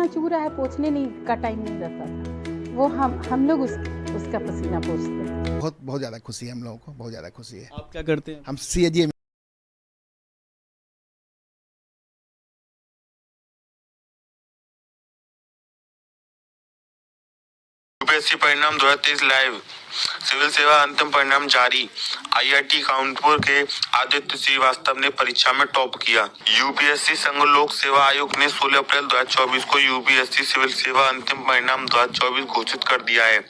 चूरा है, पोंछने नहीं का टाइम नहीं रहता था, वो हम लोग उसका पसीना पोंछते थे। बहुत ज़्यादा खुशी है हम लोगों को, बहुत ज़्यादा खुशी है। आप क्या करते हैं? हम सीएजी यूपीएससी परिणाम 2023 लाइव। सिविल सेवा अंतिम परिणाम जारी। आईआईटी कानपुर के आदित्य श्रीवास्तव ने परीक्षा में टॉप किया। यूपीएससी संघ लोक सेवा आयोग ने 16 अप्रैल 2024 को यूपीएससी सिविल सेवा अंतिम परिणाम 2024 घोषित कर दिया है।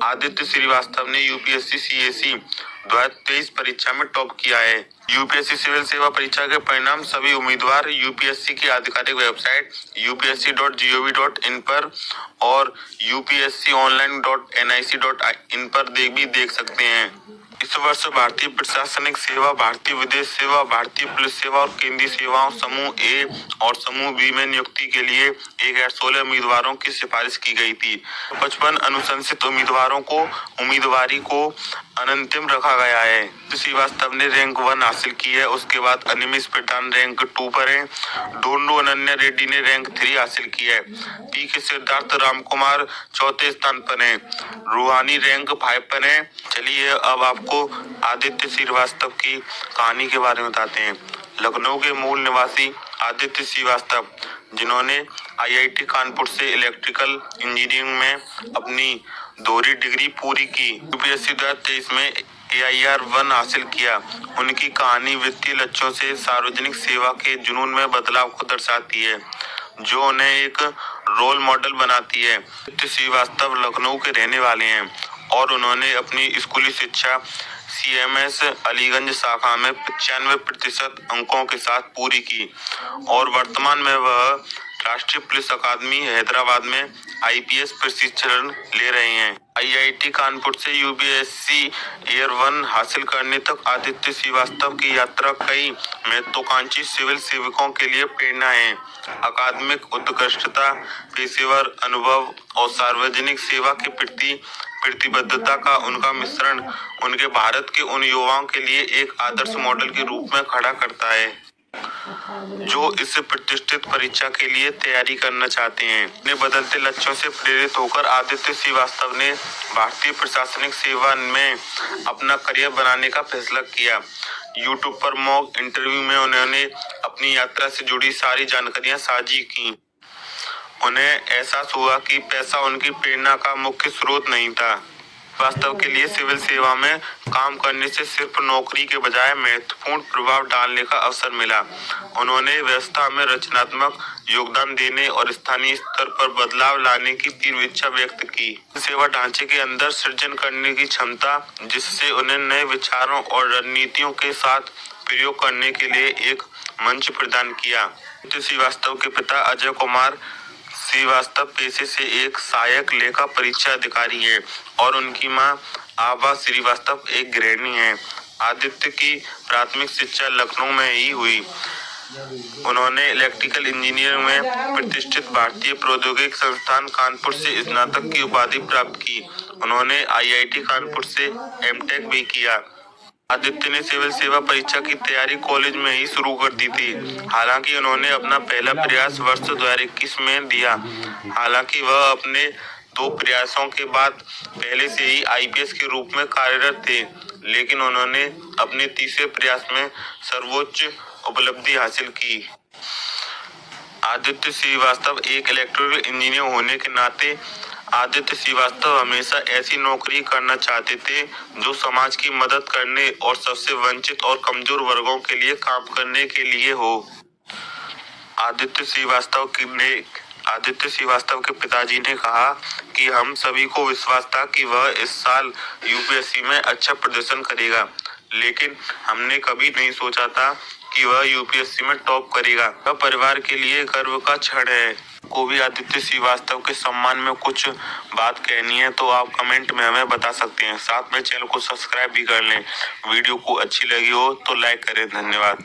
आदित्य श्रीवास्तव ने यूपीएससी सीएसी 2023 परीक्षा में टॉप किया है। यूपीएससी सिविल सेवा परीक्षा के परिणाम सभी उम्मीदवार यूपीएससी की आधिकारिक वेबसाइट upsc.gov.in पर और upsconline.nic.in पर भी देख सकते हैं। इस वर्ष भारतीय प्रशासनिक सेवा, भारतीय विदेश सेवा, भारतीय पुलिस सेवा और केंद्रीय सेवाओं समूह ए और समूह बी में नियुक्ति के लिए 16 उम्मीदवारों की सिफारिश की गई थी। 55 अनुशंसित उम्मीदवारों को उम्मीदवारी को अनंतिम रखा गया है। श्रीवास्तव ने रैंक 1 हासिल की है। उसके बाद अनिमेश प्रधान रैंक 2 पर है। डोंडो अनन्या रेड्डी ने रैंक 3 हासिल की है। पी के सिद्धार्थ रामकुमार चौथे स्थान पर है। रूहानी रैंक 5 पर है। चलिए अब आपको आदित्य श्रीवास्तव की कहानी के बारे में बताते हैं। लखनऊ के मूल निवासी आदित्य श्रीवास्तव, जिन्होंने आईआईटी कानपुर से इलेक्ट्रिकल इंजीनियरिंग में अपनी दोहरी डिग्री पूरी की, यूपीएससी 2023 में AIR 1 हासिल किया। उनकी कहानी वित्तीय लक्ष्यों से सार्वजनिक सेवा के जुनून में बदलाव को दर्शाती है, जो उन्हें एक रोल मॉडल बनाती है। आदित्य श्रीवास्तव लखनऊ के रहने वाले हैं और उन्होंने अपनी स्कूली शिक्षा CMS अलीगंज शाखा में 95% अंकों के साथ पूरी की और वर्तमान में वह राष्ट्रीय पुलिस अकादमी हैदराबाद में IPS प्रशिक्षण ले रहे हैं। आईआईटी कानपुर से यूपीएससी AIR 1 हासिल करने तक आदित्य श्रीवास्तव की यात्रा कई महत्वाकांक्षी सिविल सेवकों के लिए प्रेरणा है। अकादमिक उत्कृष्टता, पेशेवर अनुभव और सार्वजनिक सेवा के प्रति प्रतिबद्धता का उनका मिश्रण उनके भारत के उन युवाओं के लिए एक आदर्श मॉडल के रूप में खड़ा करता है जो इस प्रतिष्ठित परीक्षा के लिए तैयारी करना चाहते हैं। अपने बदलते लक्ष्यों से प्रेरित होकर आदित्य श्रीवास्तव ने भारतीय प्रशासनिक सेवा में अपना करियर बनाने का फैसला किया। यूट्यूब पर मॉक इंटरव्यू में उन्होंने अपनी यात्रा से जुड़ी सारी जानकारियां साझी की। उन्हें एहसास हुआ कि पैसा उनकी प्रेरणा का मुख्य स्रोत नहीं था। वास्तव के लिए सिविल सेवा में काम करने से सिर्फ नौकरी के बजाय महत्वपूर्ण प्रभाव डालने का अवसर मिला। उन्होंने व्यवस्था में रचनात्मक योगदान देने और स्थानीय स्तर पर बदलाव लाने की तीव्र इच्छा व्यक्त की। सेवा ढांचे के अंदर सृजन करने की क्षमता, जिससे उन्हें नए विचारों और रणनीतियों के साथ प्रयोग करने के लिए एक मंच प्रदान किया। श्रीवास्तव के पिता अजय कुमार श्रीवास्तव पेशे से एक सहायक लेखा परीक्षा अधिकारी है और उनकी मां आभा श्रीवास्तव एक गृहिणी है। आदित्य की प्राथमिक शिक्षा लखनऊ में ही हुई। उन्होंने इलेक्ट्रिकल इंजीनियरिंग में प्रतिष्ठित भारतीय प्रौद्योगिकी संस्थान कानपुर से स्नातक की उपाधि प्राप्त की। उन्होंने आईआईटी कानपुर से एमटेक भी किया। आदित्य ने सिविल सेवा परीक्षा की तैयारी कॉलेज में ही शुरू कर दी थी। हालांकि उन्होंने अपना पहला प्रयास वर्ष 2021 में दिया। हालांकि वह अपने 2 प्रयासों के बाद पहले से ही IPS के रूप में कार्यरत थे, लेकिन उन्होंने अपने तीसरे प्रयास में सर्वोच्च उपलब्धि हासिल की। आदित्य श्रीवास्तव एक इलेक्ट्रिकल इंजीनियर होने के नाते आदित्य श्रीवास्तव हमेशा ऐसी नौकरी करना चाहते थे जो समाज की मदद करने और सबसे वंचित और कमजोर वर्गों के लिए काम करने के लिए हो। आदित्य श्रीवास्तव के पिताजी ने कहा कि हम सभी को विश्वास था कि वह इस साल यूपीएससी में अच्छा प्रदर्शन करेगा, लेकिन हमने कभी नहीं सोचा था कि वह यूपीएससी में टॉप करेगा। वह परिवार के लिए गर्व का क्षण है। को भी आदित्य श्रीवास्तव के सम्मान में कुछ बात कहनी है तो आप कमेंट में हमें बता सकते हैं। साथ में चैनल को सब्सक्राइब भी कर लें। वीडियो को अच्छी लगी हो तो लाइक करें। धन्यवाद।